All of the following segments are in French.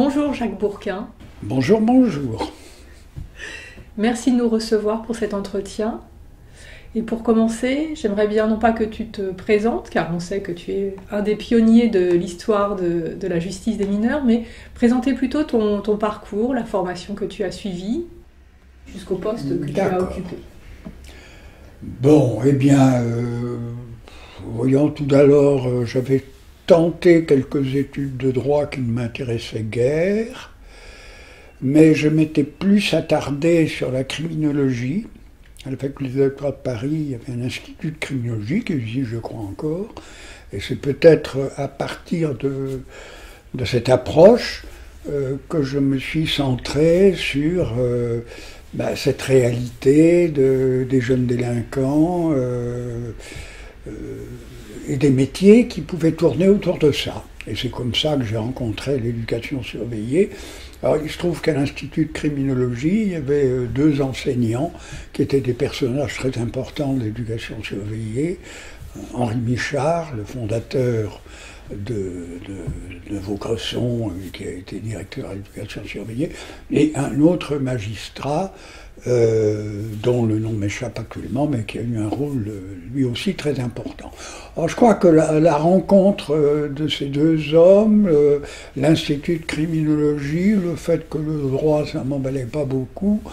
Bonjour Jacques Bourquin. Bonjour, bonjour. Merci de nous recevoir pour cet entretien. Et pour commencer, j'aimerais bien non pas que tu te présentes, car on sait que tu es un des pionniers de l'histoire de la justice des mineurs, mais présenter plutôt ton parcours, la formation que tu as suivie, jusqu'au poste que tu as occupé. Bon, eh bien, voyons, tout d'abord, j'avais tenté quelques études de droit qui ne m'intéressaient guère, mais je m'étais plus attardé sur la criminologie. À la faculté de droit de Paris, il y avait un institut de criminologie qui existe, je crois encore, et c'est peut-être à partir de cette approche que je me suis centré sur cette réalité des jeunes délinquants et des métiers qui pouvaient tourner autour de ça. Et c'est comme ça que j'ai rencontré l'éducation surveillée. Alors, il se trouve qu'à l'Institut de criminologie, il y avait deux enseignants qui étaient des personnages très importants de l'éducation surveillée. Henri Michard, le fondateur de Vaucresson, qui a été directeur à l'éducation surveillée, et un autre magistrat, dont le nom m'échappe actuellement, mais qui a eu un rôle lui aussi très important. Alors je crois que la rencontre de ces deux hommes, l'Institut de criminologie, le fait que le droit, ça ne m'emballait pas beaucoup,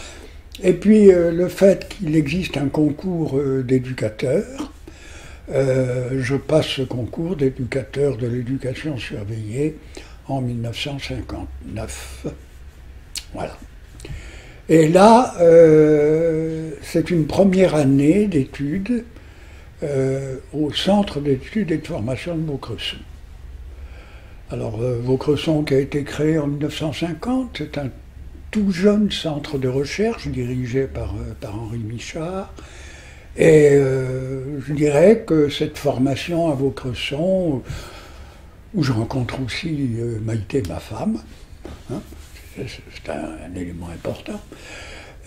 et puis le fait qu'il existe un concours d'éducateurs. Je passe ce concours d'éducateur de l'éducation surveillée en 1959. Voilà. Et là, c'est une première année d'études au Centre d'études et de formation de Vaucresson. Alors, Vaucresson qui a été créé en 1950, c'est un tout jeune centre de recherche dirigé par Henri Michard. Et je dirais que cette formation à Vaucresson, où je rencontre aussi Maïté, ma femme, hein, c'est un élément important,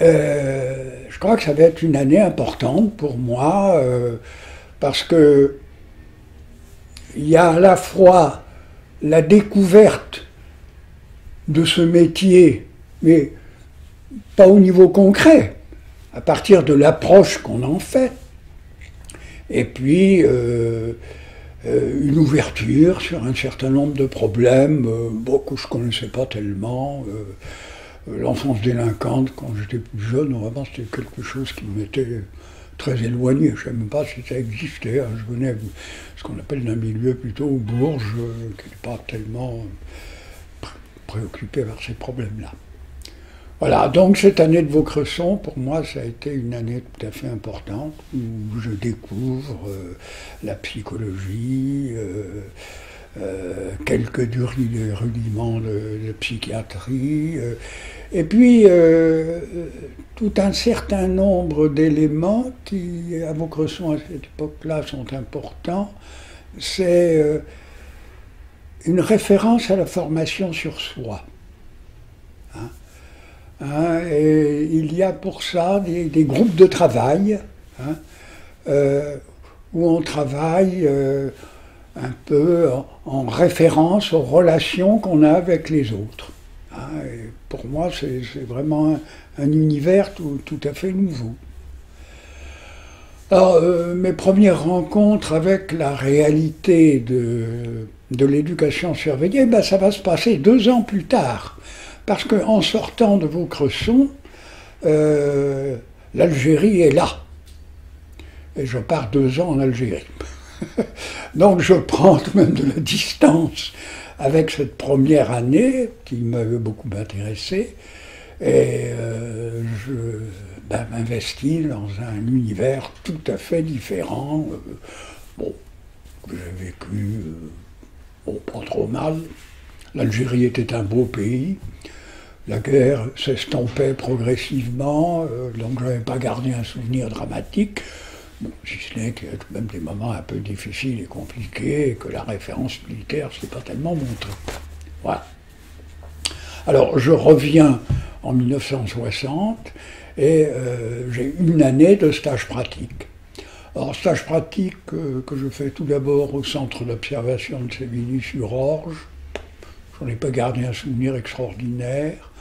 je crois que ça va être une année importante pour moi, parce que il y a à la fois la découverte de ce métier, mais pas au niveau concret, à partir de l'approche qu'on en fait, et puis une ouverture sur un certain nombre de problèmes que je ne connaissais pas tellement. L'enfance délinquante, quand j'étais plus jeune, vraiment c'était quelque chose qui m'était très éloigné. Je ne savais même pas si ça existait. Je venais de ce qu'on appelle d'un milieu plutôt bourge, qui n'était pas tellement préoccupé par ces problèmes-là. Voilà, donc cette année de Vaucresson, pour moi, ça a été une année tout à fait importante, où je découvre la psychologie, quelques rudiments de psychiatrie, et puis tout un certain nombre d'éléments qui, à Vaucresson, à cette époque-là, sont importants. C'est une référence à la formation sur soi. Et il y a pour ça des groupes de travail où on travaille un peu en référence aux relations qu'on a avec les autres. Et pour moi, c'est vraiment un univers tout à fait nouveau. Alors, mes premières rencontres avec la réalité de l'éducation surveillée, ça va se passer 2 ans plus tard. Parce qu'en sortant de Vaucresson, l'Algérie est là. Et je pars 2 ans en Algérie. Donc je prends tout de même de la distance avec cette première année qui m'avait beaucoup intéressé. Et je m'investis dans un univers tout à fait différent. Que j'ai vécu pas trop mal. L'Algérie était un beau pays. La guerre s'estompait progressivement, donc je n'avais pas gardé un souvenir dramatique, si ce n'est qu'il y a tout de même des moments un peu difficiles et compliqués, et que la référence militaire, c'est pas tellement mon truc. Voilà. Alors, je reviens en 1960, et j'ai une année de stage pratique. Alors, stage pratique que je fais tout d'abord au centre d'observation de Sévigny-sur-Orge. j'en ai pas gardé un souvenir extraordinaire,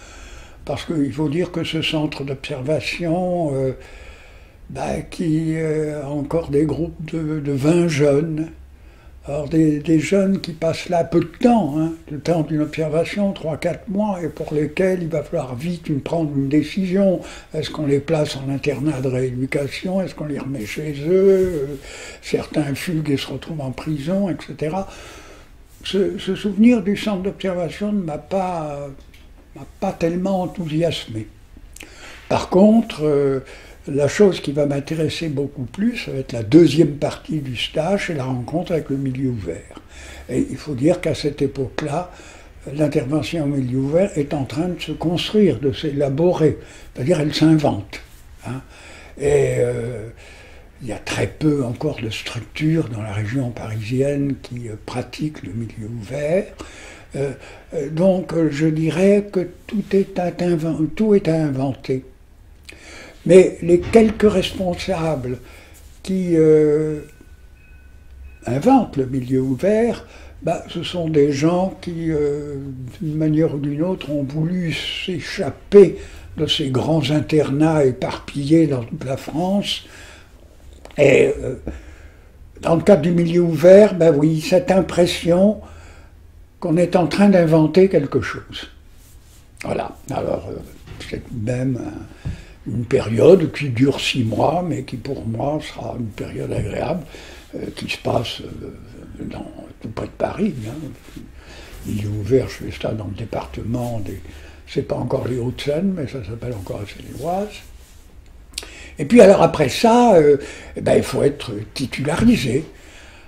parce qu'il faut dire que ce centre d'observation, qui a encore des groupes de 20 jeunes, alors des jeunes qui passent là peu de temps, hein, le temps d'une observation, 3-4 mois, et pour lesquels il va falloir vite prendre une décision. Est-ce qu'on les place en internat de rééducation? Est-ce qu'on les remet chez eux? Certains fuguent et se retrouvent en prison, etc. Ce souvenir du centre d'observation ne m'a pas tellement enthousiasmé. Par contre, la chose qui va m'intéresser beaucoup plus, ça va être la deuxième partie du stage, c'est la rencontre avec le milieu ouvert. Et il faut dire qu'à cette époque-là, l'intervention au milieu ouvert est en train de se construire, de s'élaborer. C'est-à-dire elle s'invente. Hein. Et il y a très peu encore de structures dans la région parisienne qui pratiquent le milieu ouvert. Donc je dirais que tout est à inventer. Mais les quelques responsables qui inventent le milieu ouvert, ce sont des gens qui, d'une manière ou d'une autre, ont voulu s'échapper de ces grands internats éparpillés dans toute la France. Et dans le cadre du milieu ouvert, oui, cette impression qu'on est en train d'inventer quelque chose. Voilà. Alors, c'est même une période qui dure 6 mois, mais qui pour moi sera une période agréable, qui se passe tout près de Paris. Hein. Il est ouvert, je fais ça dans le département c'est pas encore les Hauts-de-Seine, mais ça s'appelle encore la Seine-et-Oise. Et puis alors après ça, il faut être titularisé.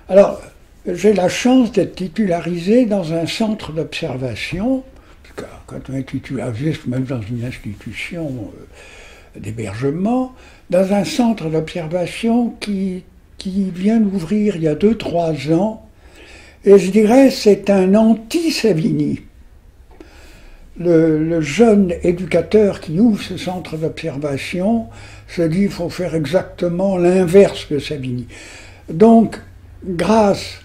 Alors, j'ai la chance d'être titularisé dans un centre d'observation, parce que quand on est titularisé, même dans une institution d'hébergement, dans un centre d'observation qui vient d'ouvrir il y a 2-3 ans, et je dirais c'est un anti-Savigny. Le jeune éducateur qui ouvre ce centre d'observation se dit qu'il faut faire exactement l'inverse de Savigny. Donc, grâce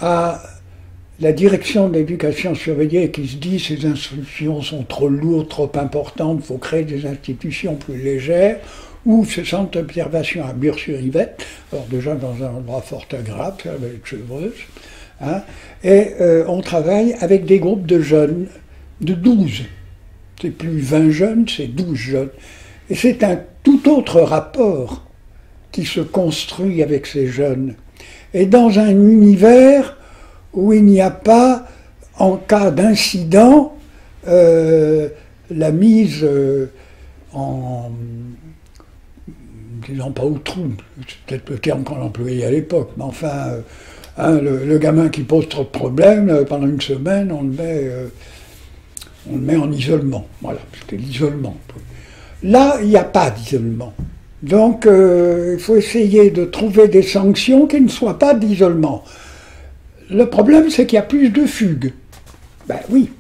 à la direction de l'éducation surveillée qui se dit ces instructions sont trop lourdes, trop importantes, il faut créer des institutions plus légères, ouvre ce centre d'observation à Bure-sur-Yvette, alors déjà dans un endroit fort agréable, c'est la vallée de Chevreuse, hein, et on travaille avec des groupes de jeunes, de 12. C'est plus 20 jeunes, c'est 12 jeunes. Et c'est un tout autre rapport qui se construit avec ces jeunes. Et dans un univers où il n'y a pas, en cas d'incident, la mise en... disons pas au trou, c'est peut-être le terme qu'on employait à l'époque, mais enfin, le gamin qui pose trop de problèmes, pendant une semaine, on le met en isolement. Voilà, c'était l'isolement. Là, il n'y a pas d'isolement. Donc, il faut essayer de trouver des sanctions qui ne soient pas d'isolement. Le problème, c'est qu'il y a plus de fugues. Ben oui.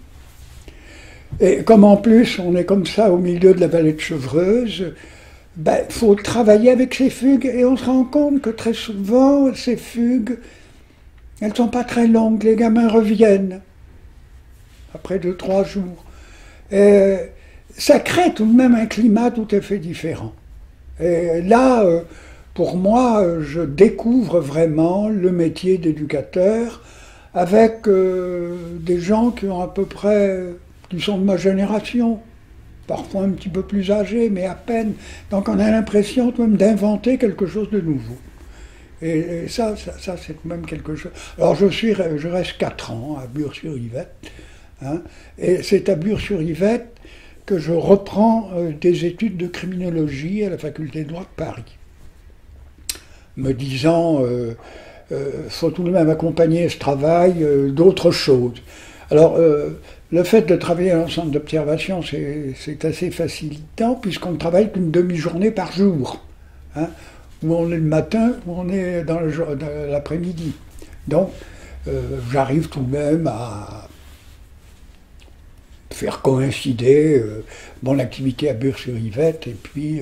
Et comme en plus, on est comme ça au milieu de la vallée de Chevreuse, il faut travailler avec ces fugues, et on se rend compte que très souvent, ces fugues, elles ne sont pas très longues, les gamins reviennent après 2-3 jours. Et ça crée tout de même un climat tout à fait différent. Et là, pour moi, je découvre vraiment le métier d'éducateur avec des gens qui ont à peu près, qui sont de ma génération, parfois un petit peu plus âgés, mais à peine. Donc on a l'impression tout de même d'inventer quelque chose de nouveau. Et ça c'est tout de même quelque chose. Alors je reste 4 ans à Bure-sur-Yvette, hein, et c'est à Bure-sur-Yvette que je reprends des études de criminologie à la faculté de droit de Paris, me disant faut tout de même accompagner ce travail d'autres choses. Alors le fait de travailler dans un centre d'observation, c'est assez facilitant puisqu'on ne travaille qu'une demi-journée par jour, hein, où on est le matin, où on est dans l'après-midi. Donc j'arrive tout de même à faire coïncider mon activité à Bure-sur-Yvette et puis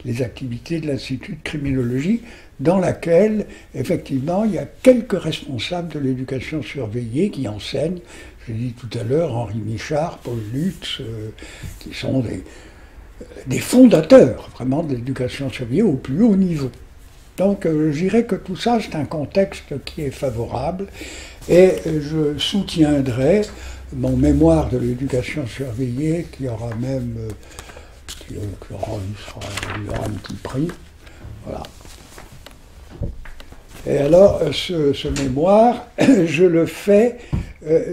les activités de l'Institut de criminologie, dans laquelle, effectivement, il y a quelques responsables de l'éducation surveillée qui enseignent. j'ai dit tout à l'heure, Henri Michard, Paul Lutz, qui sont des fondateurs vraiment de l'éducation surveillée au plus haut niveau. Donc je dirais que tout ça, c'est un contexte qui est favorable, et je soutiendrai mon mémoire de l'éducation surveillée, qui aura même il y aura un petit prix. Voilà. Et alors, ce mémoire, je le fais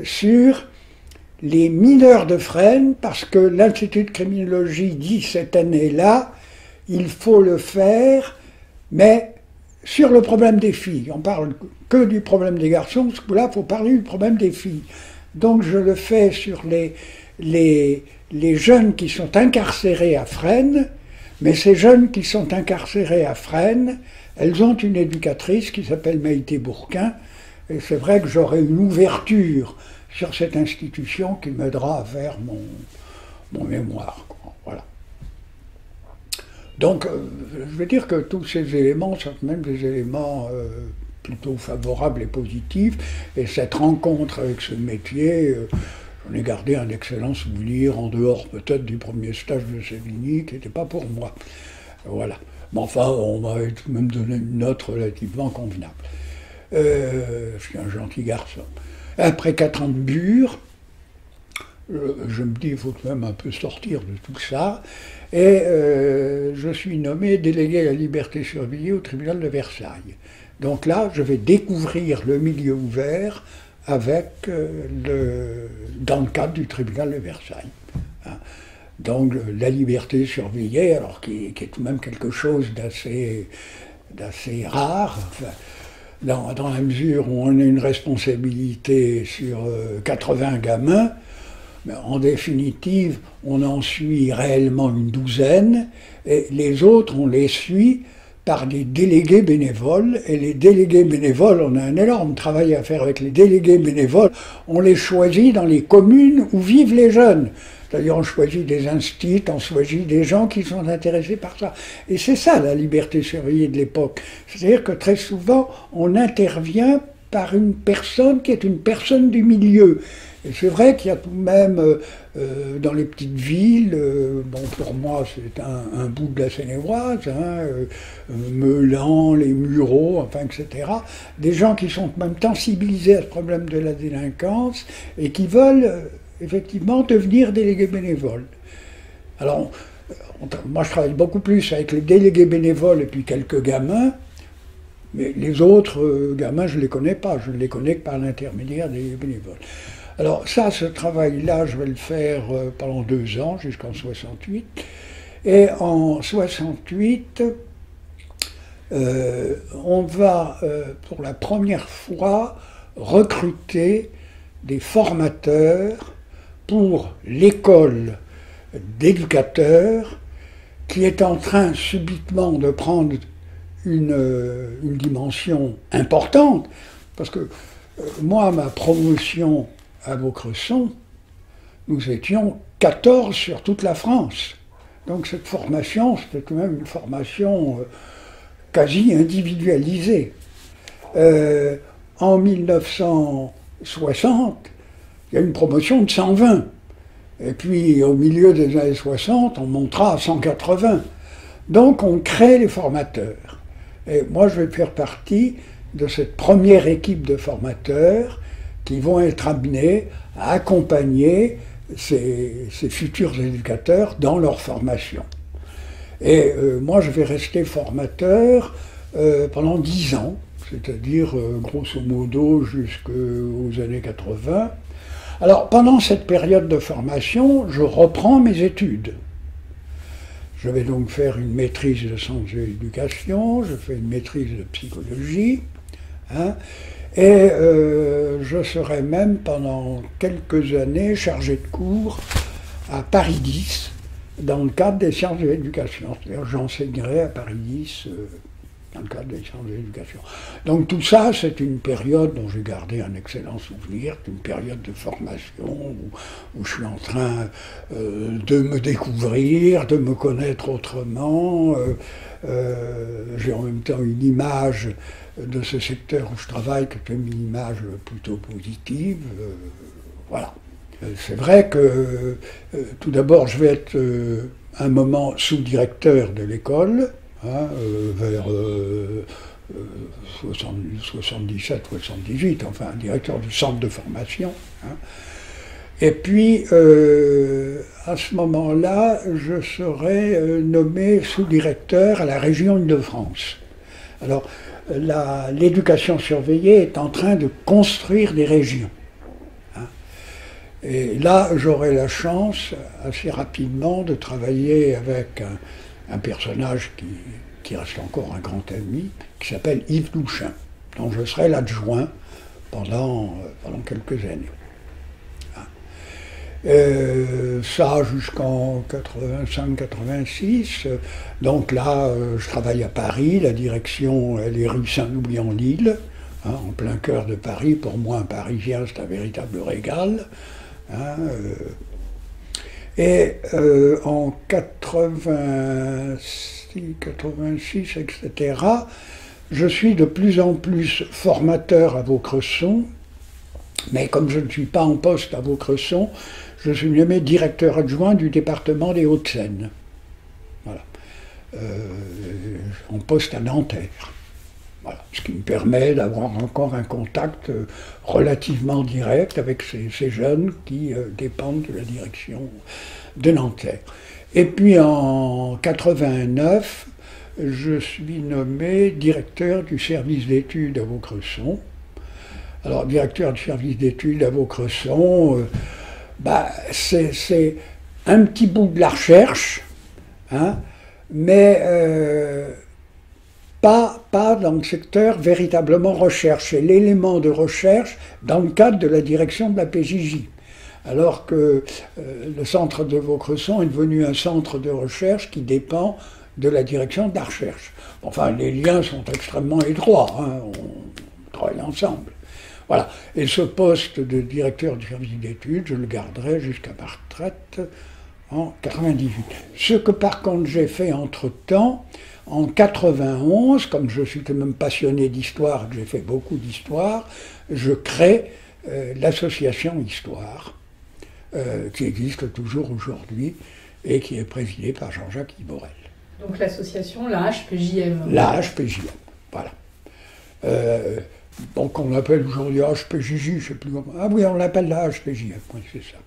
sur les mineurs de Fresnes, parce que l'Institut de criminologie dit cette année-là, il faut le faire, mais sur le problème des filles. On parle que du problème des garçons, parce que là, il faut parler du problème des filles. Donc je le fais sur les jeunes qui sont incarcérés à Fresnes, mais ces jeunes qui sont incarcérés à Fresnes, elles ont une éducatrice qui s'appelle Maïté Bourquin, et c'est vrai que j'aurai une ouverture sur cette institution qui m'aidera à faire mon mémoire. Voilà. Donc, je veux dire que tous ces éléments sont même des éléments plutôt favorables et positifs, et cette rencontre avec ce métier, j'en ai gardé un excellent souvenir, en dehors peut-être du premier stage de Sévigny, qui n'était pas pour moi. Voilà. Mais enfin, on m'avait tout de même donné une note relativement convenable. Je suis un gentil garçon. Après 4 ans de bure, je me dis, il faut tout de même un peu sortir de tout ça, et je suis nommé délégué à la liberté surveillée au tribunal de Versailles. Donc là, je vais découvrir le milieu ouvert avec dans le cadre du tribunal de Versailles. Hein. Donc la liberté surveillée, alors qui est tout de même quelque chose d'assez rare, enfin, dans la mesure où on a une responsabilité sur 80 gamins, mais en définitive, on en suit réellement une douzaine, et les autres, on les suit par des délégués bénévoles, et les délégués bénévoles, on a un énorme travail à faire avec les délégués bénévoles, on les choisit dans les communes où vivent les jeunes. C'est-à-dire on choisit des instituts, on choisit des gens qui sont intéressés par ça. Et c'est ça la liberté surveillée de l'époque. C'est-à-dire que très souvent, on intervient par une personne qui est une personne du milieu. Et c'est vrai qu'il y a tout de même, dans les petites villes, bon pour moi c'est un bout de la Seine-et-Oise, Meulan, les Mureaux, enfin etc., des gens qui sont en même temps sensibilisés à ce problème de la délinquance et qui veulent effectivement devenir délégués bénévoles. Alors, moi je travaille beaucoup plus avec les délégués bénévoles et puis quelques gamins, mais les autres gamins je ne les connais pas, je ne les connais que par l'intermédiaire des bénévoles. Alors ça, ce travail-là, je vais le faire pendant 2 ans, jusqu'en 68. Et en 68, on va, pour la première fois, recruter des formateurs pour l'école d'éducateurs qui est en train subitement de prendre une dimension importante. Parce que moi, ma promotion à Vaucresson, nous étions 14 sur toute la France. Donc cette formation, c'était quand même une formation quasi individualisée. En 1960, il y a une promotion de 120. Et puis au milieu des années 60, on montera à 180. Donc on crée les formateurs. Et moi je vais faire partie de cette première équipe de formateurs qui vont être amenés à accompagner ces futurs éducateurs dans leur formation. Et moi, je vais rester formateur pendant 10 ans, c'est-à-dire grosso modo jusqu'aux années 80. Alors, pendant cette période de formation, je reprends mes études. Je vais donc faire une maîtrise de sciences de l'éducation, je fais une maîtrise de psychologie, hein, et je serai même pendant quelques années chargé de cours à Paris 10 dans le cadre des sciences de l'éducation. C'est-à-dire j'enseignerai à Paris 10 dans le cadre des sciences de l'éducation. Donc tout ça, c'est une période dont j'ai gardé un excellent souvenir, une période de formation où je suis en train de me découvrir, de me connaître autrement. J'ai en même temps une image de ce secteur où je travaille qui est une image plutôt positive. Voilà. C'est vrai que tout d'abord, je vais être un moment sous-directeur de l'école, hein, vers 77-78, enfin, directeur du centre de formation. Hein. Et puis, à ce moment-là, je serai nommé sous-directeur à la région Île-de-France. Alors, l'éducation surveillée est en train de construire des régions. Et là, j'aurai la chance, assez rapidement, de travailler avec un personnage qui reste encore un grand ami, qui s'appelle Yves Douchin, dont je serai l'adjoint pendant quelques années. Ça jusqu'en 85-86. Donc là, je travaille à Paris. La direction, elle est rue Saint-Louis-en-Lille, hein, en plein cœur de Paris. Pour moi, un Parisien, c'est un véritable régal. Hein, et en 86, etc., je suis de plus en plus formateur à Vaucresson, mais comme je ne suis pas en poste à Vaucresson, je suis nommé directeur adjoint du département des Hauts-de-Seine. Voilà. En poste à Nanterre. Voilà. Ce qui me permet d'avoir encore un contact relativement direct avec ces jeunes qui dépendent de la direction de Nanterre. Et puis en 89, je suis nommé directeur du service d'études à Vaucresson. Alors, directeur du service d'études à Vaucresson, c'est un petit bout de la recherche, hein, mais pas dans le secteur véritablement recherche. C'est l'élément de recherche dans le cadre de la direction de la PJJ. Alors que le centre de Vaucresson est devenu un centre de recherche qui dépend de la direction de la recherche. Enfin, les liens sont extrêmement étroits, hein, on travaille ensemble. Voilà. Et ce poste de directeur du service d'études, je le garderai jusqu'à ma retraite en 98. Ce que par contre j'ai fait entre-temps, en 91, comme je suis quand même passionné d'histoire, que j'ai fait beaucoup d'histoire, je crée l'association Histoire, qui existe toujours aujourd'hui et qui est présidée par Jean-Jacques Iborel. Donc l'association, la HPJM. La HPJM, voilà. Donc on l'appelle aujourd'hui HPJJ, je ne sais plus comment. Ah oui, on l'appelle la HPJM, oui, c'est ça.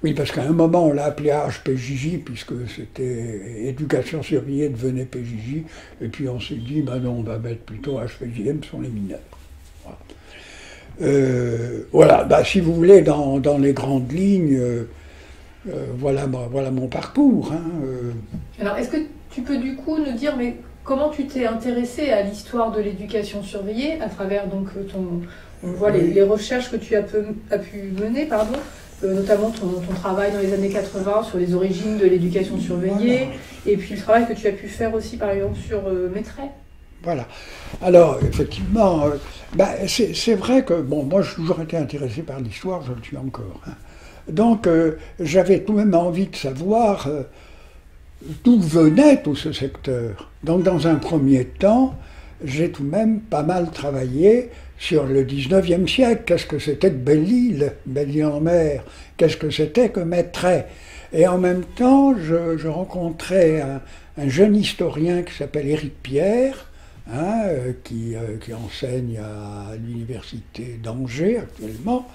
Oui, parce qu'à un moment on l'a appelé HPJJ, puisque c'était Éducation surveillée devenait PJJ, et puis on s'est dit, ben non, on va mettre plutôt HPJM, ce sont les mineurs. Voilà, bah, si vous voulez, dans les grandes lignes, voilà mon parcours. Hein, Alors, est-ce que tu peux du coup nous dire, mais comment tu t'es intéressé à l'histoire de l'éducation surveillée à travers donc on voit les recherches que tu as pu mener, pardon, notamment ton travail dans les années 80 sur les origines de l'éducation surveillée, voilà. Et puis le travail que tu as pu faire aussi par exemple sur Maitret. Voilà. Alors, effectivement, c'est vrai que, bon, moi j'ai toujours été intéressé par l'histoire, je le suis encore. Hein. Donc, j'avais tout de même envie de savoir d'où venait tout ce secteur. Donc, dans un premier temps, j'ai tout de même pas mal travaillé sur le 19e siècle. Qu'est-ce que c'était que Belle-Île, Belle-Île-en-Mer? Qu'est-ce que c'était que Maitret? Et en même temps, je rencontrais un jeune historien qui s'appelle Éric Pierre, hein, qui enseigne à l'université d'Angers actuellement,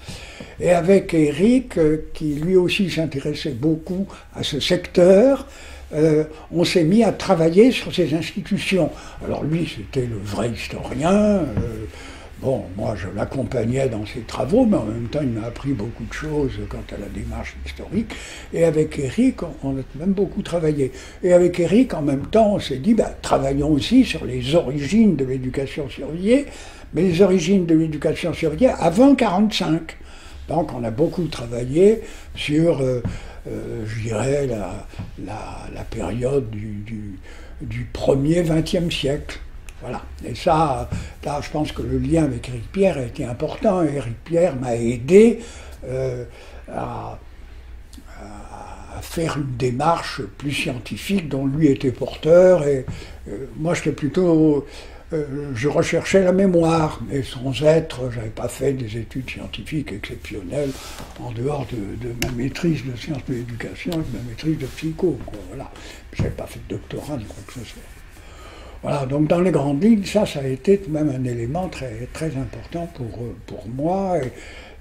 et avec Éric, qui lui aussi s'intéressait beaucoup à ce secteur, on s'est mis à travailler sur ces institutions. Alors lui, c'était le vrai historien. Bon, moi, je l'accompagnais dans ses travaux, mais en même temps, il m'a appris beaucoup de choses quant à la démarche historique. Et avec Éric, on a même beaucoup travaillé. Et avec Éric, en même temps, on s'est dit, travaillons aussi sur les origines de l'éducation surveillée, mais les origines de l'éducation surveillée avant 1945. Donc, on a beaucoup travaillé sur, je dirais, la période du premier XXe siècle. Voilà. Et ça, là, je pense que le lien avec Éric Pierre a été important. Éric Pierre m'a aidé à faire une démarche plus scientifique dont lui était porteur. Et moi, j'étais plutôt je recherchais la mémoire, mais sans être, j'avais pas fait des études scientifiques exceptionnelles en dehors de ma maîtrise de sciences de l'éducation et de ma maîtrise de psycho, quoi, voilà. J'avais pas fait de doctorat ni quoi que ce soit. Voilà, donc dans les grandes lignes, ça a été tout de même un élément très, très important pour moi,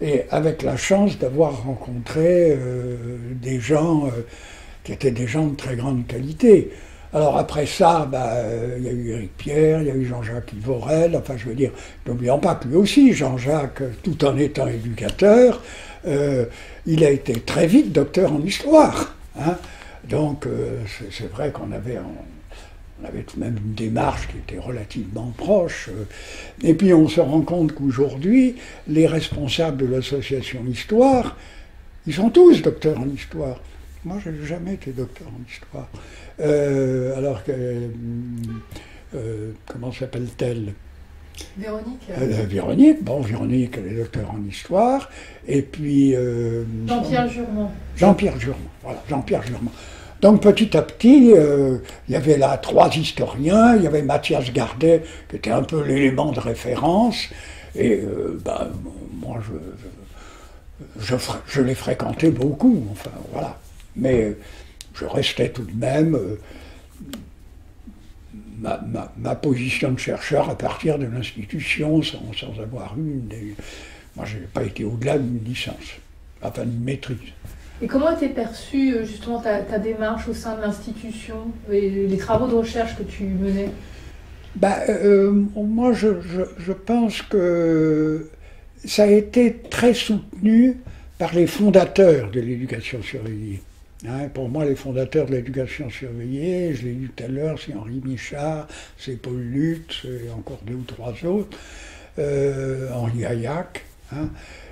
et avec la chance d'avoir rencontré des gens qui étaient des gens de très grande qualité. Alors après ça, y a eu Éric Pierre, il y a eu Jean-Jacques Ivorel, enfin je veux dire, n'oublions pas que lui aussi, Jean-Jacques, tout en étant éducateur, il a été très vite docteur en histoire. Hein. Donc c'est vrai qu'on avait tout de même une démarche qui était relativement proche. Et puis on se rend compte qu'aujourd'hui, les responsables de l'association Histoire, ils sont tous docteurs en histoire. Moi, je n'ai jamais été docteur en histoire. Alors que... comment s'appelle-t-elle? Véronique. Véronique, elle est docteur en histoire. Et puis... Jean-Pierre Jurement. Jean-Pierre Jurement, voilà, Jean-Pierre Jurement. Donc petit à petit, il y avait là 3 historiens, il y avait Mathias Gardet, qui était un peu l'élément de référence, et moi je les fréquentais beaucoup, enfin voilà. Mais je restais tout de même ma position de chercheur à partir de l'institution, sans avoir eu moi je n'ai pas été au-delà d'une licence, enfin d'une maîtrise. Et comment était perçue justement ta démarche au sein de l'institution, et les travaux de recherche que tu menais? Moi, je pense que ça a été très soutenu par les fondateurs de l'éducation surveillée. Hein, pour moi, les fondateurs de l'éducation surveillée, je l'ai dit tout à l'heure, c'est Henri Michard, c'est Paul Lutz, et encore 2 ou 3 autres, Henri Hayek. Hein,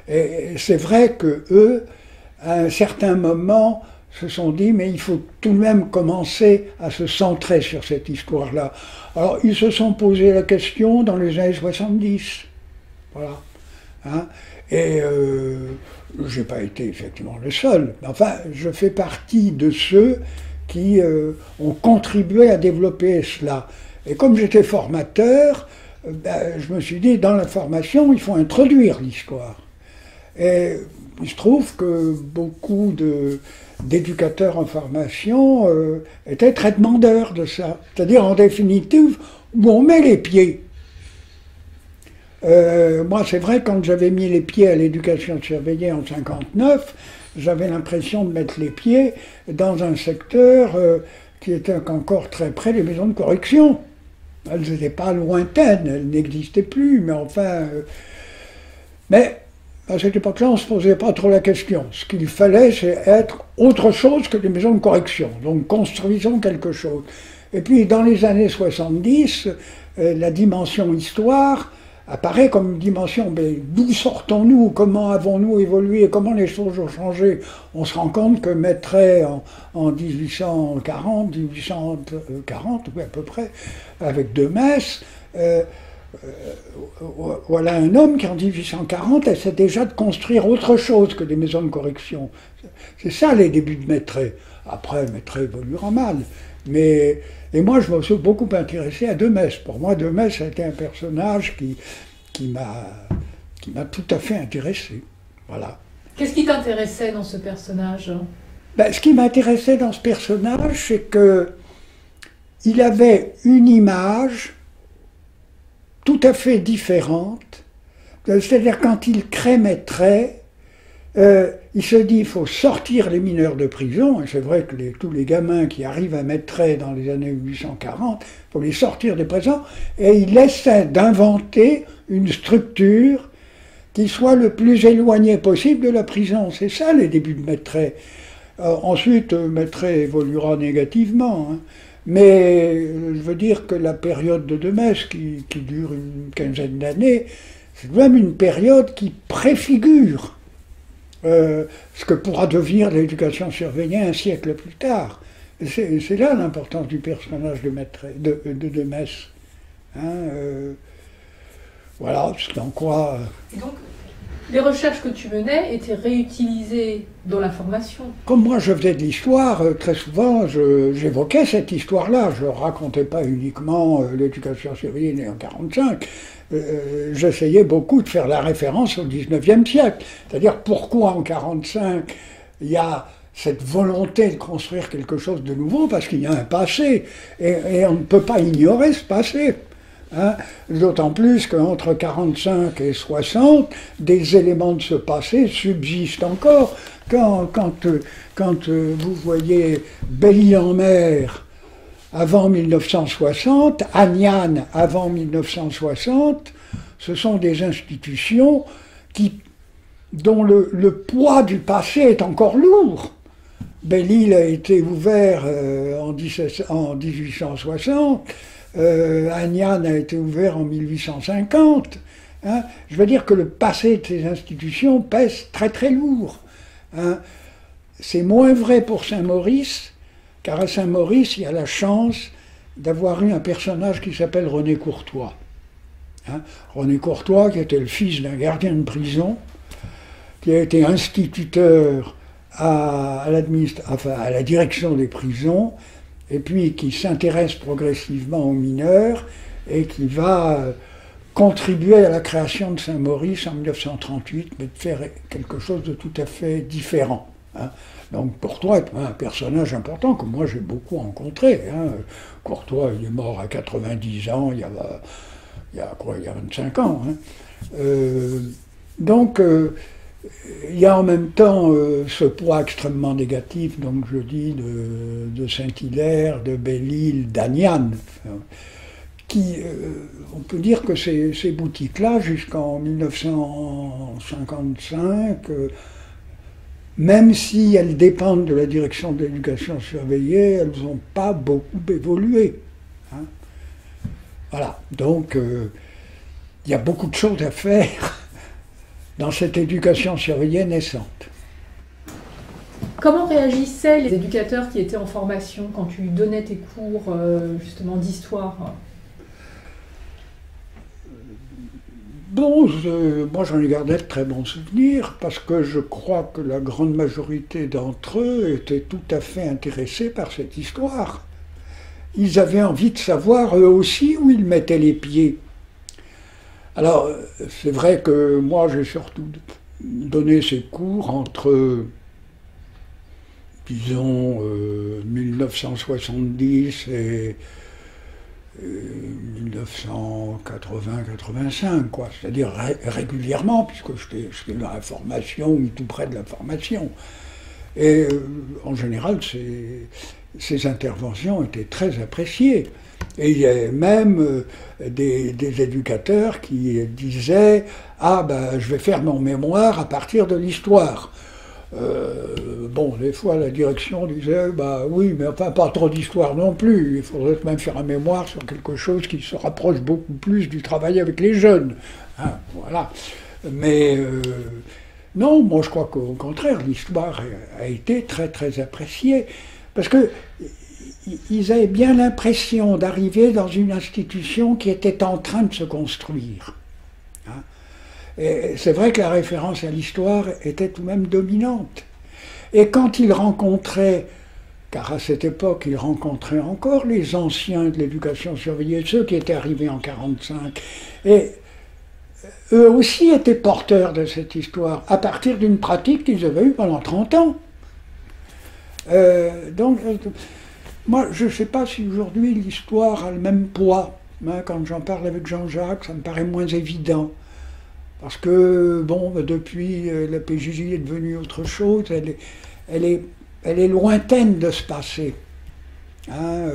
et c'est vrai que eux, à un certain moment, se sont dit, mais il faut tout de même commencer à se centrer sur cette histoire-là. Alors, ils se sont posé la question dans les années 70. Voilà. Hein, et je n'ai pas été effectivement le seul. Enfin, je fais partie de ceux qui ont contribué à développer cela. Et comme j'étais formateur, je me suis dit, dans la formation, il faut introduire l'histoire. Et il se trouve que beaucoup d'éducateurs en formation étaient très demandeurs de ça. C'est-à-dire, en définitive, où on met les pieds. Moi, c'est vrai, quand j'avais mis les pieds à l'éducation surveillée en 1959, j'avais l'impression de mettre les pieds dans un secteur qui était encore très près des maisons de correction. Elles n'étaient pas lointaines, elles n'existaient plus, mais enfin... mais à cette époque-là, on ne se posait pas trop la question. Ce qu'il fallait, c'est être autre chose que des maisons de correction. Donc construisons quelque chose. Et puis, dans les années 70, la dimension histoire apparaît comme une dimension, mais d'où sortons-nous? Comment avons-nous évolué? Comment les choses ont changé? On se rend compte que Maitret, en 1840, oui, à peu près, avec De Metz, voilà un homme qui en 1840 essaie déjà de construire autre chose que des maisons de correction. C'est ça les débuts de Maitret. Après, Maitret évoluera mal. Et moi, je me suis beaucoup intéressé à De Metz. Pour moi, De Metz a été un personnage qui m'a tout à fait intéressé. Voilà. Qu'est-ce qui t'intéressait dans ce personnage? Ce qui m'intéressait dans ce personnage, c'est qu'il avait une image tout à fait différente. C'est-à-dire, quand il crée Maitret, il se dit qu'il faut sortir les mineurs de prison, et c'est vrai que tous les gamins qui arrivent à Maitret dans les années 1840, il faut les sortir des prisons, et il essaie d'inventer une structure qui soit le plus éloignée possible de la prison. C'est ça les débuts de Maitret. Ensuite, Maitret évoluera négativement, hein. Mais je veux dire que la période de Metz, qui dure une quinzaine d'années, c'est même une période qui préfigure ce que pourra devenir l'éducation surveillée un siècle plus tard. C'est là l'importance du personnage de Metz. Hein, voilà, c'est en quoi... Et donc, Les recherches que tu menais étaient réutilisées dans la formation. Comme moi je faisais de l'histoire, très souvent j'évoquais cette histoire-là. Je ne racontais pas uniquement l'éducation surveillée née en 1945. J'essayais beaucoup de faire la référence au XIXe siècle. C'est-à-dire pourquoi en 1945 il y a cette volonté de construire quelque chose de nouveau, parce qu'il y a un passé, et on ne peut pas ignorer ce passé. Hein, d'autant plus qu'entre 1945 et 1960, des éléments de ce passé subsistent encore. Quand vous voyez Belle-Île-en-Mer avant 1960, Aniane avant 1960, ce sont des institutions dont le poids du passé est encore lourd. Belle-Île a été ouvert en 1860, Aniane a été ouvert en 1850. Hein. Je veux dire que le passé de ces institutions pèse très très lourd. Hein. C'est moins vrai pour Saint-Maurice, car à Saint-Maurice, il y a la chance d'avoir eu un personnage qui s'appelle René Courtois. Hein. René Courtois, qui était le fils d'un gardien de prison, qui a été instituteur à la direction des prisons, et puis qui s'intéresse progressivement aux mineurs, et qui va contribuer à la création de Saint-Maurice en 1938, mais de faire quelque chose de tout à fait différent. Hein. Donc Courtois est un personnage important que moi j'ai beaucoup rencontré. Hein. Courtois, il est mort à 90 ans, il y a 25 ans. Hein. Donc, il y a en même temps ce poids extrêmement négatif, donc je dis, de Saint-Hilaire, de Belle-Île, d'Aniane, qui, on peut dire que ces boutiques-là, jusqu'en 1955, même si elles dépendent de la direction de l'éducation surveillée, elles n'ont pas beaucoup évolué. Hein. Voilà, donc il y a beaucoup de choses à faire dans cette éducation surveillée naissante. Comment réagissaient les éducateurs qui étaient en formation quand tu donnais tes cours justement d'histoire? Bon, moi j'en ai gardé de très bons souvenirs, parce que je crois que la grande majorité d'entre eux étaient tout à fait intéressés par cette histoire. Ils avaient envie de savoir eux aussi où ils mettaient les pieds. Alors, c'est vrai que moi, j'ai surtout donné ces cours entre, disons, 1970 et 1980-85, quoi. C'est-à-dire régulièrement, puisque j'étais dans la formation, ou tout près de la formation. Et en général, ces interventions étaient très appréciées. Et il y a même des éducateurs qui disaient « Ah, ben, je vais faire mon mémoire à partir de l'histoire ». Bon, des fois, la direction disait « Bah oui, mais enfin, pas trop d'histoire non plus. Il faudrait même faire un mémoire sur quelque chose qui se rapproche beaucoup plus du travail avec les jeunes. Hein, » Voilà. Mais non, moi je crois qu'au contraire, l'histoire a été très très appréciée. Parce que ils avaient bien l'impression d'arriver dans une institution qui était en train de se construire. Hein. Et c'est vrai que la référence à l'histoire était tout de même dominante. Et quand ils rencontraient, car à cette époque ils rencontraient encore les anciens de l'éducation surveillée, ceux qui étaient arrivés en 1945, et eux aussi étaient porteurs de cette histoire, à partir d'une pratique qu'ils avaient eue pendant 30 ans. Donc, moi, je ne sais pas si aujourd'hui l'histoire a le même poids. Hein, quand j'en parle avec Jean-Jacques, ça me paraît moins évident. Parce que, bon, depuis, la PJJ est devenue autre chose, elle est lointaine de ce passé. Hein,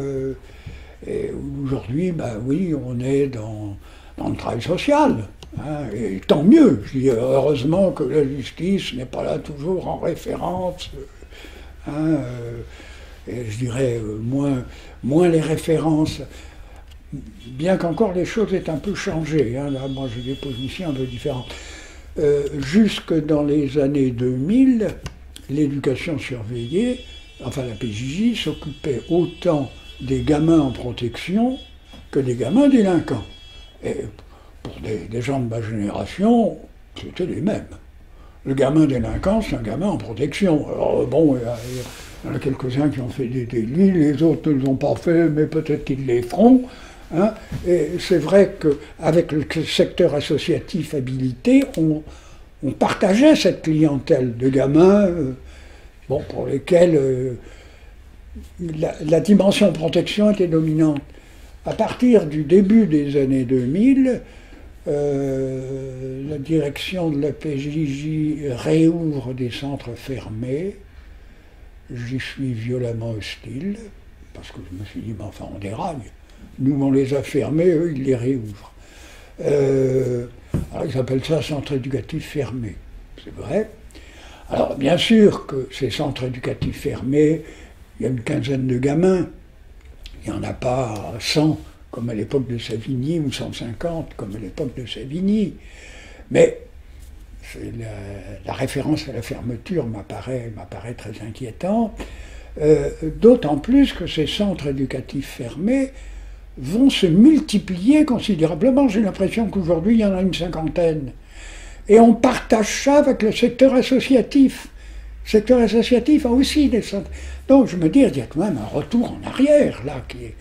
et aujourd'hui, ben oui, on est dans le travail social. Hein, et tant mieux. Je dis, heureusement que la justice n'est pas là toujours en référence. Hein, et je dirais moins les références, bien qu'encore les choses aient un peu changé. Hein, là, moi j'ai des positions un peu différentes. Jusque dans les années 2000, l'éducation surveillée, enfin la PJJ, s'occupait autant des gamins en protection que des gamins délinquants. Et pour des gens de ma génération, c'était les mêmes. Le gamin délinquant, c'est un gamin en protection. Alors bon, il y en a quelques-uns qui ont fait des délits, les autres ne les ont pas fait, mais peut-être qu'ils les feront. Hein. Et c'est vrai qu'avec le secteur associatif habilité, on partageait cette clientèle de gamins bon, pour lesquels la dimension protection était dominante. À partir du début des années 2000, la direction de la PJJ réouvre des centres fermés. J'y suis violemment hostile, parce que je me suis dit, mais enfin, on déraille. Nous, on les a fermés, eux, ils les réouvrent. Alors, ils appellent ça centre éducatif fermé. C'est vrai. Alors, bien sûr que ces centres éducatifs fermés, il y a une quinzaine de gamins. Il n'y en a pas 100 comme à l'époque de Savigny, ou 150 comme à l'époque de Savigny. Mais la référence à la fermeture m'apparaît très inquiétante, d'autant plus que ces centres éducatifs fermés vont se multiplier considérablement. J'ai l'impression qu'aujourd'hui, il y en a une cinquantaine. Et on partage ça avec le secteur associatif. Le secteur associatif a aussi des centres. Donc je me dis, il y a quand même un retour en arrière, là, qui est...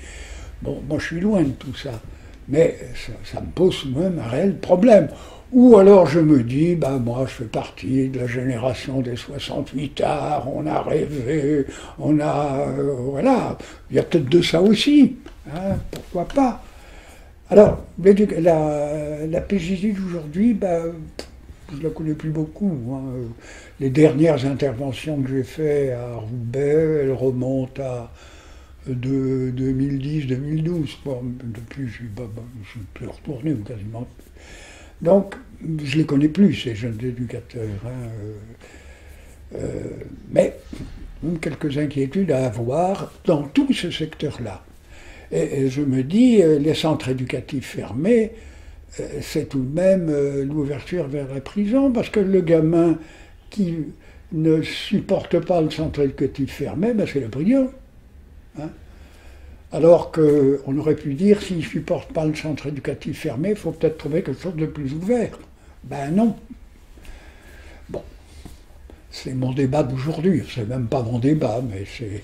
Bon, moi je suis loin de tout ça, mais ça me pose même un réel problème. Ou alors je me dis, ben moi je fais partie de la génération des 68 arts, on a rêvé, on a... voilà, il y a peut-être de ça aussi, hein, pourquoi pas. Alors, la PJJ d'aujourd'hui, ben, je ne la connais plus beaucoup. Hein. Les dernières interventions que j'ai faites à Roubaix, elles remontent à de 2010-2012. Bon, depuis, je ne suis plus retourné quasiment. Donc, je ne les connais plus, ces jeunes éducateurs. Hein. Mais quelques inquiétudes à avoir dans tout ce secteur-là. Et je me dis, les centres éducatifs fermés, c'est tout de même l'ouverture vers la prison, parce que le gamin qui ne supporte pas le centre éducatif fermé, ben c'est la prison. Hein. Alors qu'on aurait pu dire, s'il ne supporte pas le centre éducatif fermé, il faut peut-être trouver quelque chose de plus ouvert. Ben non. Bon, c'est mon débat d'aujourd'hui, c'est même pas mon débat, mais c'est...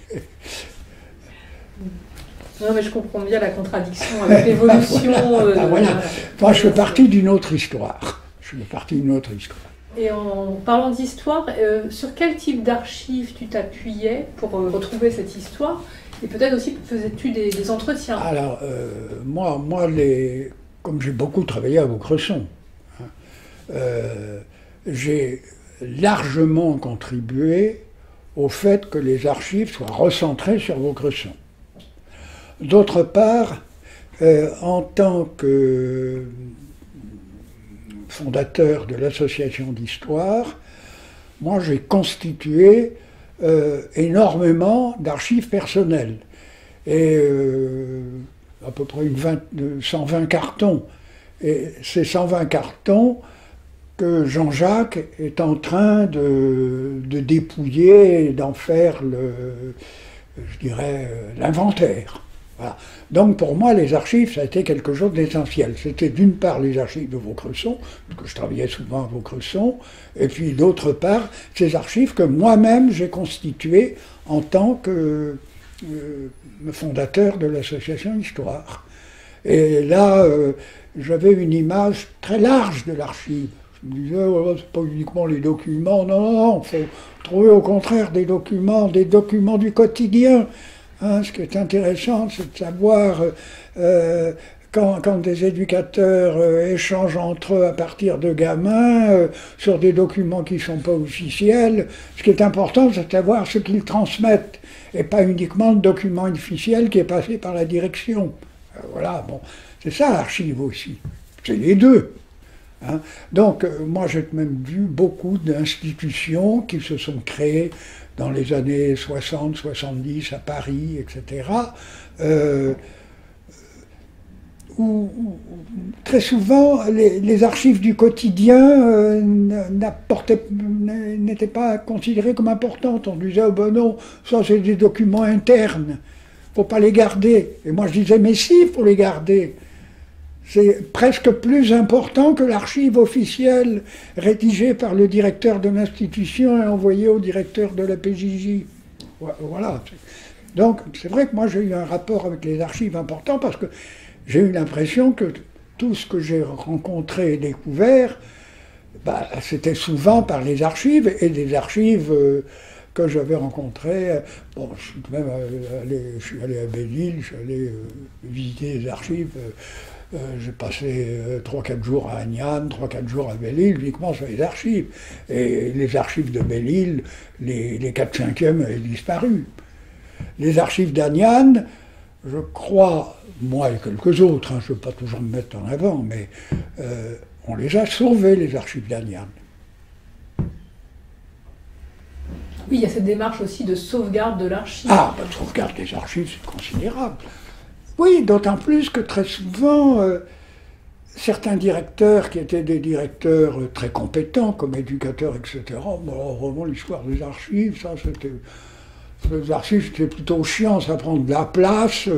Non, mais je comprends bien la contradiction avec l'évolution. Voilà. Moi, je fais partie d'une autre histoire. Et en parlant d'histoire, sur quel type d'archives tu t'appuyais pour retrouver cette histoire? Et peut-être aussi, faisais-tu des entretiens? Alors, moi comme j'ai beaucoup travaillé à Vaucresson, hein, j'ai largement contribué au fait que les archives soient recentrées sur Vaucresson. D'autre part, en tant que fondateur de l'association d'histoire, moi j'ai constitué énormément d'archives personnelles. Et à peu près 120 cartons. Et ces 120 cartons que Jean-Jacques est en train de dépouiller et d'en faire je dirais, l'inventaire. Voilà. Donc pour moi, les archives, ça a été quelque chose d'essentiel. C'était d'une part les archives de Vaucresson, parce que je travaillais souvent à Vaucresson, et puis d'autre part, ces archives que moi-même j'ai constituées en tant que fondateur de l'association Histoire. Et là, j'avais une image très large de l'archive. Je me disais, voilà, c'est pas uniquement les documents, non, il faut trouver au contraire des documents du quotidien. Hein, ce qui est intéressant, c'est de savoir quand des éducateurs échangent entre eux à partir de gamins sur des documents qui ne sont pas officiels, ce qui est important, c'est de savoir ce qu'ils transmettent, et pas uniquement le document officiel qui est passé par la direction. Voilà, bon, c'est ça l'archive aussi, c'est les deux. Hein. Donc, moi j'ai même vu beaucoup d'institutions qui se sont créées dans les années 60, 70 à Paris, etc., où très souvent les archives du quotidien n'étaient pas considérées comme importantes. On disait, oh ben non, ça c'est des documents internes, il ne faut pas les garder. Et moi je disais, mais si, il faut les garder. C'est presque plus important que l'archive officielle rédigée par le directeur de l'institution et envoyée au directeur de la PJJ. Voilà. Donc c'est vrai que moi j'ai eu un rapport avec les archives important parce que j'ai eu l'impression que tout ce que j'ai rencontré et découvert, c'était souvent par les archives et des archives que j'avais rencontrées. Bon, je suis allé à Belle-Île, je suis allé visiter les archives. J'ai passé 3-4 jours à Agnan, 3-4 jours à Belle-Île, uniquement sur les archives. Et les archives de Belle-Île, les 4/5e avaient disparu. Les archives d'Agnan, je crois, moi et quelques autres, je ne veux pas toujours me mettre en avant, mais on les a sauvés, les archives d'Agnan. Oui, il y a cette démarche aussi de sauvegarde de l'archive. Ah, de sauvegarde des archives, c'est considérable. Oui, d'autant plus que très souvent, certains directeurs qui étaient des directeurs très compétents, comme éducateurs, etc., vraiment l'histoire des archives, ça c'était... Les archives, c'était plutôt chiant, ça prend de la place,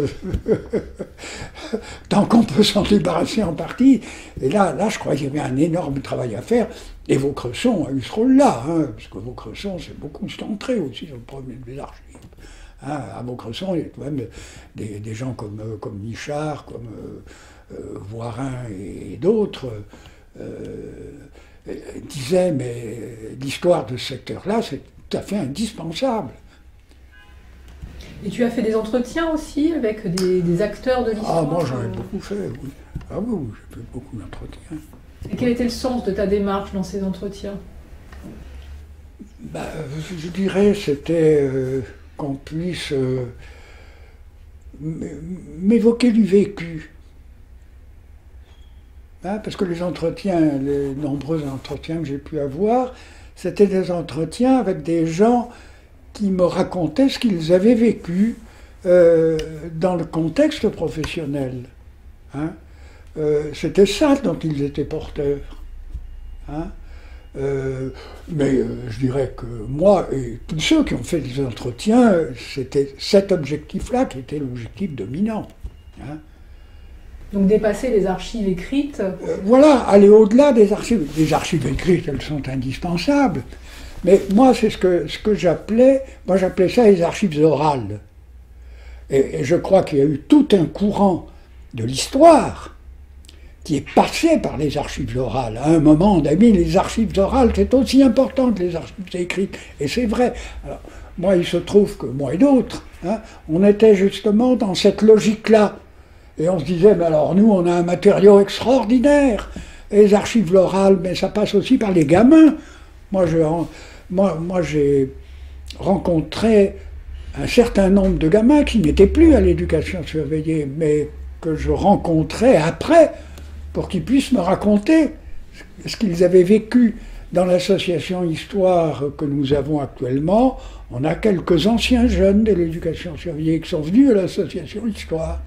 tant qu'on peut s'en débarrasser en partie. Et là, je crois qu'il y avait un énorme travail à faire. Et Vaucresson a eu ce rôle-là, parce que Vaucresson s'est beaucoup centré aussi sur le problème des archives. À Vaucresson, il y a quand même des gens comme Nichard, comme Voirin et d'autres disaient, mais l'histoire de ce secteur-là, c'est tout à fait indispensable. Et tu as fait des entretiens aussi avec des acteurs de l'histoire? Ah, moi j'en ai beaucoup fait, oui. Ah oui, j'ai fait beaucoup d'entretiens. Et quel était le sens de ta démarche dans ces entretiens? Je dirais c'était qu'on puisse m'évoquer du vécu. Parce que les nombreux entretiens que j'ai pu avoir, c'était des entretiens avec des gens qui me racontaient ce qu'ils avaient vécu dans le contexte professionnel. C'était ça dont ils étaient porteurs. Mais je dirais que moi et tous ceux qui ont fait des entretiens, c'était cet objectif-là qui était l'objectif dominant. Donc dépasser les archives écrites. Voilà, aller au-delà des archives. Les archives écrites, elles sont indispensables. Mais moi, c'est ce que j'appelais ça les archives orales. Et je crois qu'il y a eu tout un courant de l'histoire qui est passé par les archives orales. À un moment, on a mis les archives orales, c'est aussi important que les archives écrites. Et c'est vrai. Alors, moi, il se trouve que moi et d'autres, on était justement dans cette logique-là. Et on se disait, mais alors nous, on a un matériau extraordinaire. Et les archives orales, mais ça passe aussi par les gamins. Moi, j'ai rencontré un certain nombre de gamins qui n'étaient plus à l'éducation surveillée, mais que je rencontrais après pour qu'ils puissent me raconter ce qu'ils avaient vécu. Dans l'association Histoire que nous avons actuellement, on a quelques anciens jeunes de l'éducation surveillée qui sont venus à l'association Histoire.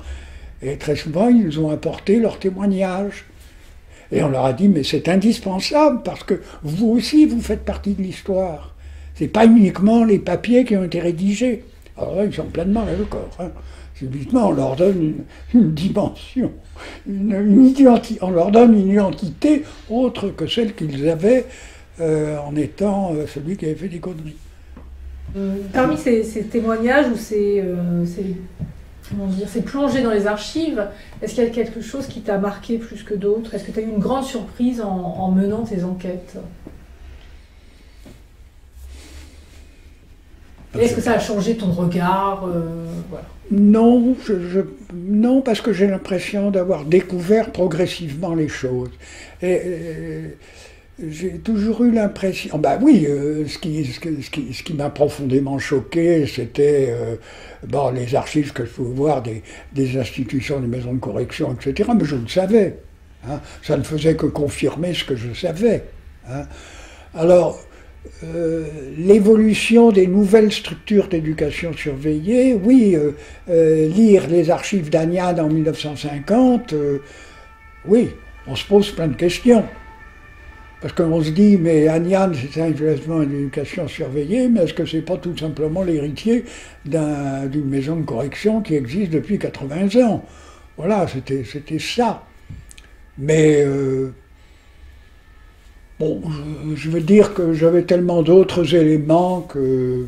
Et très souvent, ils nous ont apporté leurs témoignages. Et on leur a dit, mais c'est indispensable, parce que vous aussi, vous faites partie de l'histoire. C'est pas uniquement les papiers qui ont été rédigés. Alors là, ils sont pleinement d'accord. Subitement, on leur donne une dimension, on leur donne une identité autre que celle qu'ils avaient en étant celui qui avait fait des conneries. Parmi ces témoignages ou ces plongées dans les archives, est-ce qu'il y a quelque chose qui t'a marqué plus que d'autres? Est-ce que tu as eu une grande surprise en menant tes enquêtes? Est-ce que ça a changé ton regard voilà. Non, non, parce que j'ai l'impression d'avoir découvert progressivement les choses. J'ai toujours eu l'impression... ce qui m'a profondément choqué, c'était les archives que je pouvais voir des institutions, des maisons de correction, etc. Mais je le savais. Ça ne faisait que confirmer ce que je savais. Alors, l'évolution des nouvelles structures d'éducation surveillée, oui, lire les archives d'Agnan en 1950, oui, on se pose plein de questions. Parce qu'on se dit, mais Agnan, c'est un établissement d'éducation surveillée, mais est-ce que c'est pas tout simplement l'héritier d'une maison de correction qui existe depuis 80 ans? Voilà, c'était ça. Mais bon, je veux dire que j'avais tellement d'autres éléments que...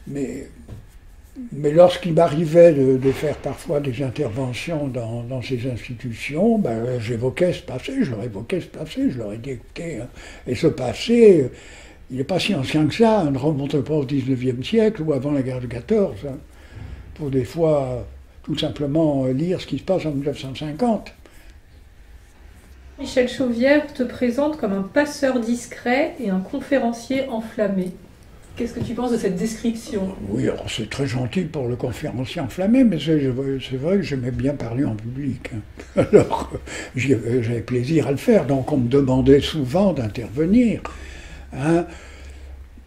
Mais lorsqu'il m'arrivait de faire parfois des interventions dans ces institutions, ben, j'évoquais ce passé, je leur évoquais ce passé, je leur ai dit, écoutez, hein, et ce passé, il n'est pas si ancien que ça, ne remonte pas au XIXe siècle ou avant la guerre de 14. Hein. Faut des fois tout simplement lire ce qui se passe en 1950. Michel Chauvière te présente comme un passeur discret et un conférencier enflammé. Qu'est-ce que tu penses de cette description? Oui, alors c'est très gentil pour le conférencier enflammé, mais c'est vrai que j'aimais bien parler en public. Hein. Alors, j'avais plaisir à le faire, donc on me demandait souvent d'intervenir. Hein.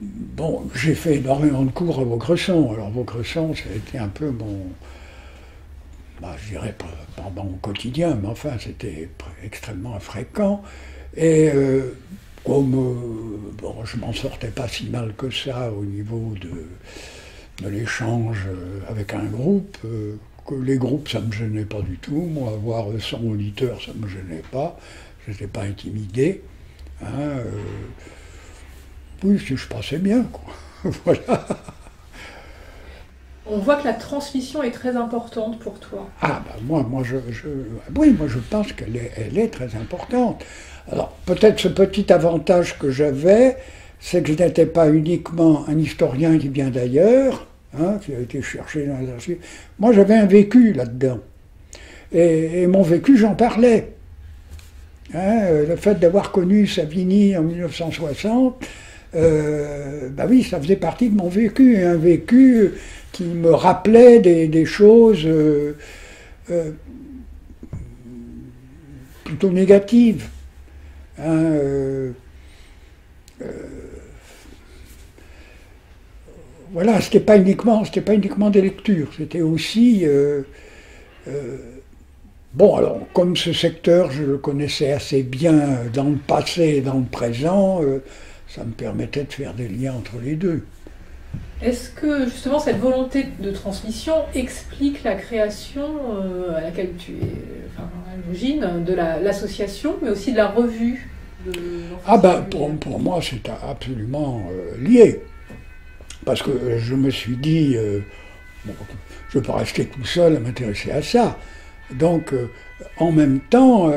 Bon, j'ai fait énormément de cours à Vaucresson. Alors Vaucresson, ça a été un peu je dirais pas mon quotidien, mais enfin c'était extrêmement fréquent. Et comme je m'en sortais pas si mal que ça au niveau de l'échange avec un groupe, que les groupes ça me gênait pas du tout, moi avoir 100 auditeurs ça me gênait pas, je n'étais pas intimidé. Hein, oui, je passais bien, quoi. Voilà. On voit que la transmission est très importante pour toi. Ah, ben moi je pense qu'elle est très importante. Alors, peut-être ce petit avantage que j'avais, c'est que je n'étais pas uniquement un historien qui vient d'ailleurs, hein, qui a été cherché dans les archives. Moi, j'avais un vécu là-dedans. Et mon vécu, j'en parlais. Hein, le fait d'avoir connu Savigny en 1960, oui, ça faisait partie de mon vécu. Un vécu qui me rappelait des choses plutôt négatives. Hein, voilà, c'était pas uniquement des lectures, c'était aussi bon, alors comme ce secteur je le connaissais assez bien dans le passé et dans le présent, ça me permettait de faire des liens entre les deux. Est-ce que justement cette volonté de transmission explique la création à laquelle tu es à l'origine de l'association, mais aussi de la revue de Ah ben pour moi c'est absolument lié. Parce que je me suis dit, je ne vais pas rester tout seul à m'intéresser à ça. Donc en même temps,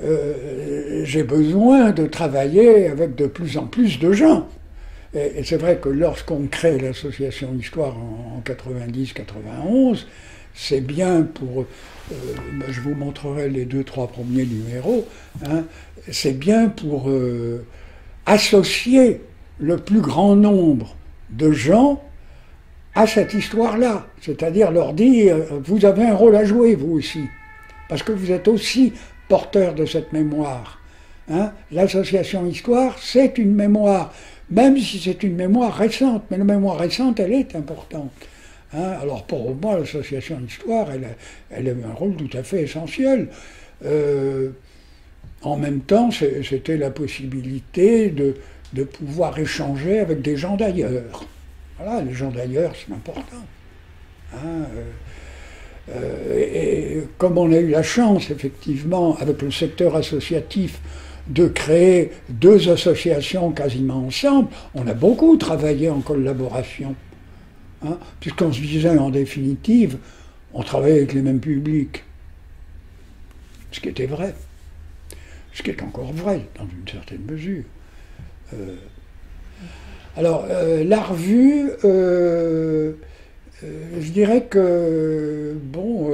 j'ai besoin de travailler avec de plus en plus de gens. Et c'est vrai que lorsqu'on crée l'association Histoire en 90-91, c'est bien pour... je vous montrerai les 2-3 premiers numéros. Hein, c'est bien pour associer le plus grand nombre de gens à cette histoire-là. C'est-à-dire leur dire, vous avez un rôle à jouer, vous aussi. Parce que vous êtes aussi porteur de cette mémoire. Hein. L'association Histoire, c'est une mémoire. Même si c'est une mémoire récente, mais la mémoire récente, elle est importante. Hein, alors pour moi, l'association Histoire, elle a un rôle tout à fait essentiel. En même temps, c'était la possibilité de pouvoir échanger avec des gens d'ailleurs. Voilà, les gens d'ailleurs, c'est important. Hein, et comme on a eu la chance, effectivement, avec le secteur associatif, de créer 2 associations quasiment ensemble, on a beaucoup travaillé en collaboration. Hein, puisqu'on se disait, en définitive, on travaillait avec les mêmes publics. Ce qui était vrai. Ce qui est encore vrai, dans une certaine mesure. Alors, la revue, je dirais que, bon...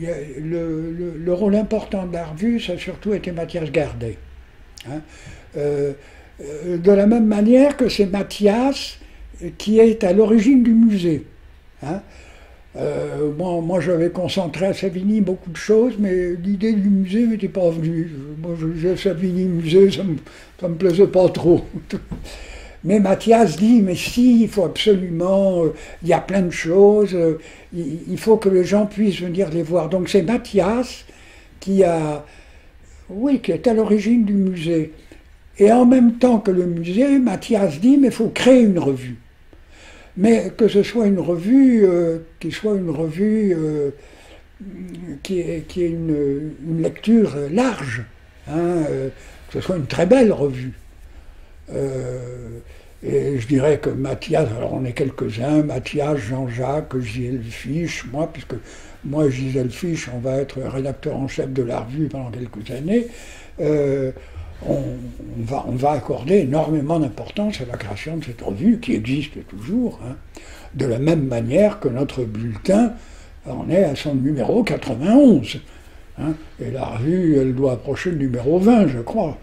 le rôle important de la revue, ça a surtout été Mathias Gardet. Hein. De la même manière que c'est Mathias qui est à l'origine du musée. Hein. Moi j'avais concentré à Savigny beaucoup de choses, mais l'idée du musée n'était pas venue. Moi, Savigny musée, ça me plaisait pas trop. Mais Mathias dit, mais si, il faut absolument, il y a plein de choses, il faut que les gens puissent venir les voir. Donc c'est Mathias qui est à l'origine du musée. Et en même temps que le musée, Mathias dit, mais il faut créer une revue. Mais que ce soit une revue, qui soit une revue une lecture large, hein, que ce soit une très belle revue. Et je dirais que Mathias, alors on est quelques-uns, Mathias, Jean-Jacques, Gisèle Fiche, moi, puisque moi, Gisèle Fiche, on va être rédacteur en chef de la revue pendant quelques années, on va accorder énormément d'importance à la création de cette revue, qui existe toujours, hein, de la même manière que notre bulletin en est à son numéro 91. Hein, et la revue, elle doit approcher le numéro 20, je crois.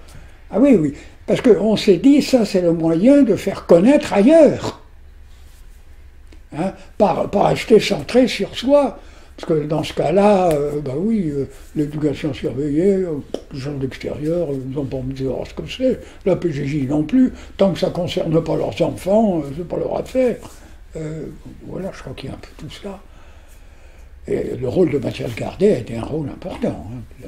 Ah oui, oui. Parce qu'on s'est dit, ça c'est le moyen de faire connaître ailleurs. Hein, pas rester centré sur soi. Parce que dans ce cas-là, l'éducation surveillée, les gens de l'extérieur, ils n'ont pas envie de savoir ce que c'est. La PJJ non plus. Tant que ça ne concerne pas leurs enfants, c'est pas leur affaire. Voilà, je crois qu'il y a un peu tout cela. Et le rôle de Mathias Gardet a été un rôle important. Hein.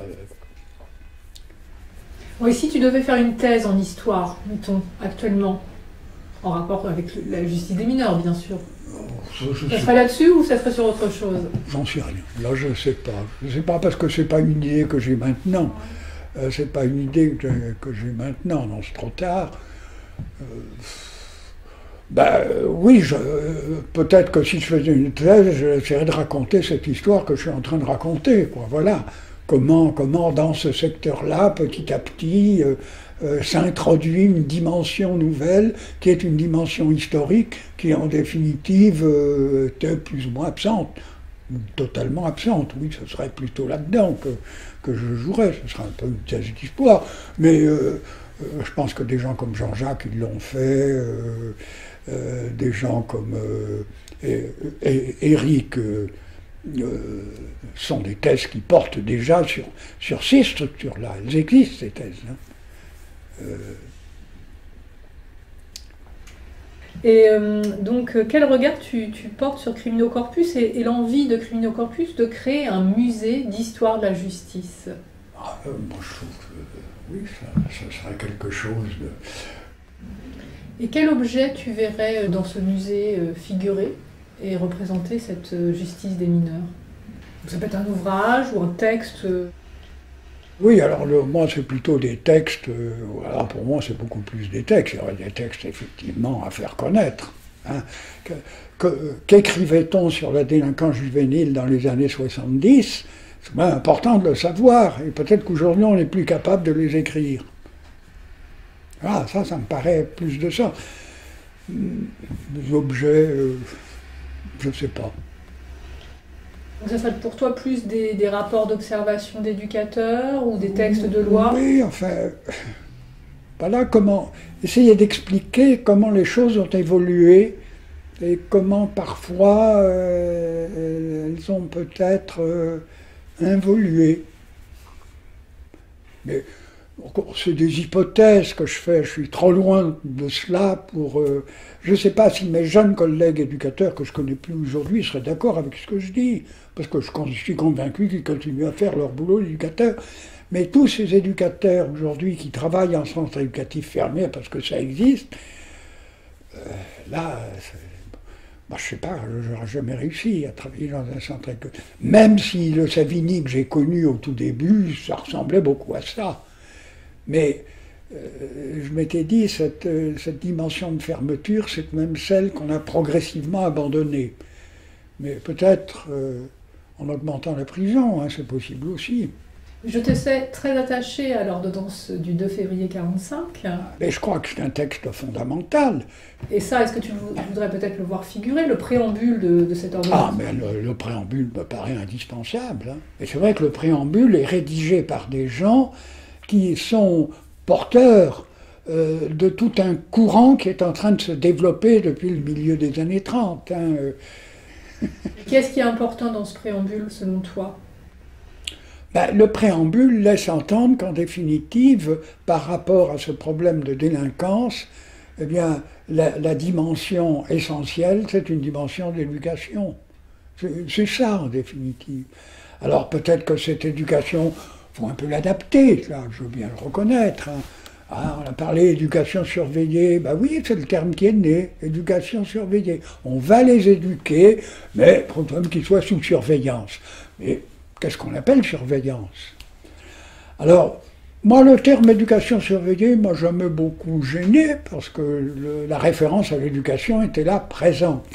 Oui, si tu devais faire une thèse en histoire, mettons, actuellement, en rapport avec la justice des mineurs, bien sûr, ça serait là-dessus ou ça serait sur autre chose? J'en sais rien. Là, je ne sais pas. Je ne sais pas parce que ce n'est pas une idée que j'ai maintenant. C'est pas une idée que j'ai maintenant, non, c'est trop tard. Oui, peut-être que si je faisais une thèse, j'essaierais de raconter cette histoire que je suis en train de raconter, quoi. Voilà. Comment dans ce secteur-là, petit à petit, s'introduit une dimension nouvelle, qui est une dimension historique, qui en définitive était plus ou moins absente, totalement absente. Oui, ce serait plutôt là-dedans que je jouerais, ce serait un peu une thèse d'histoire. Mais je pense que des gens comme Jean-Jacques, ils l'ont fait, des gens comme Éric... sont des thèses qui portent déjà sur ces structures-là. Elles existent, ces thèses. Hein. Et donc, quel regard tu portes sur Criminocorpus et l'envie de Criminocorpus de créer un musée d'histoire de la justice? Moi, je trouve que oui, ça serait quelque chose de... Et quel objet tu verrais dans ce musée figurer et représenter cette justice des mineurs? Ça peut être un ouvrage ou un texte? Oui, alors moi c'est plutôt des textes, alors pour moi c'est beaucoup plus des textes, il y aurait des textes effectivement à faire connaître. Hein. Qu'écrivait-on sur la délinquance juvénile dans les années 70? C'est bien important de le savoir, et peut-être qu'aujourd'hui on n'est plus capable de les écrire. Voilà, ça me paraît plus de ça. Des objets... je ne sais pas. Donc ça serait pour toi plus des rapports d'observation d'éducateurs ou des textes de loi? Oui, enfin, voilà essayer d'expliquer comment les choses ont évolué et comment parfois elles ont peut-être involué. Mais c'est des hypothèses que je fais, je suis trop loin de cela pour... je ne sais pas si mes jeunes collègues éducateurs que je ne connais plus aujourd'hui seraient d'accord avec ce que je dis, parce que je suis convaincu qu'ils continuent à faire leur boulot d'éducateur. Mais tous ces éducateurs aujourd'hui qui travaillent en centre éducatif fermé, parce que ça existe, là, moi, je ne sais pas, je n'aurais jamais réussi à travailler dans un centre éducatif. Même si le Savigny que j'ai connu au tout début, ça ressemblait beaucoup à ça. Mais je m'étais dit, cette dimension de fermeture, c'est même celle qu'on a progressivement abandonnée. Mais peut-être en augmentant la prison, hein, c'est possible aussi. Je te sais très attaché à l'ordonnance du 2 février 1945. Mais je crois que c'est un texte fondamental. Et ça, est-ce que tu voudrais peut-être le voir figurer, le préambule de cette ordonnance? Ah, mais le préambule me paraît indispensable. Hein. Et c'est vrai que le préambule est rédigé par des gens qui sont porteurs de tout un courant qui est en train de se développer depuis le milieu des années 30. Hein. Qu'est-ce qui est important dans ce préambule, selon toi? Le préambule laisse entendre qu'en définitive, par rapport à ce problème de délinquance, eh bien, la dimension essentielle, c'est une dimension d'éducation. C'est ça, en définitive. Alors peut-être que cette éducation, il faut un peu l'adapter, là, je veux bien le reconnaître. Hein. Ah, on a parlé d'éducation surveillée, ben oui, c'est le terme qui est né, éducation surveillée. On va les éduquer, mais il faut quand même qu'ils soient sous surveillance. Mais qu'est-ce qu'on appelle surveillance? Alors, moi, le terme éducation surveillée m'a jamais beaucoup gêné, parce que la référence à l'éducation était là, présente.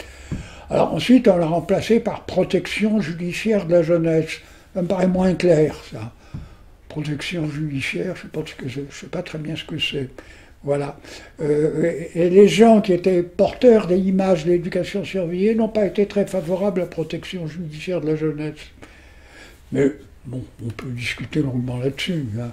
Alors ensuite, on l'a remplacé par protection judiciaire de la jeunesse. Ça me paraît moins clair, ça. Protection judiciaire, je ne sais pas très bien ce que c'est. Voilà. Et les gens qui étaient porteurs des images de l'éducation surveillée n'ont pas été très favorables à la protection judiciaire de la jeunesse. Mais bon, on peut discuter longuement là-dessus. Hein.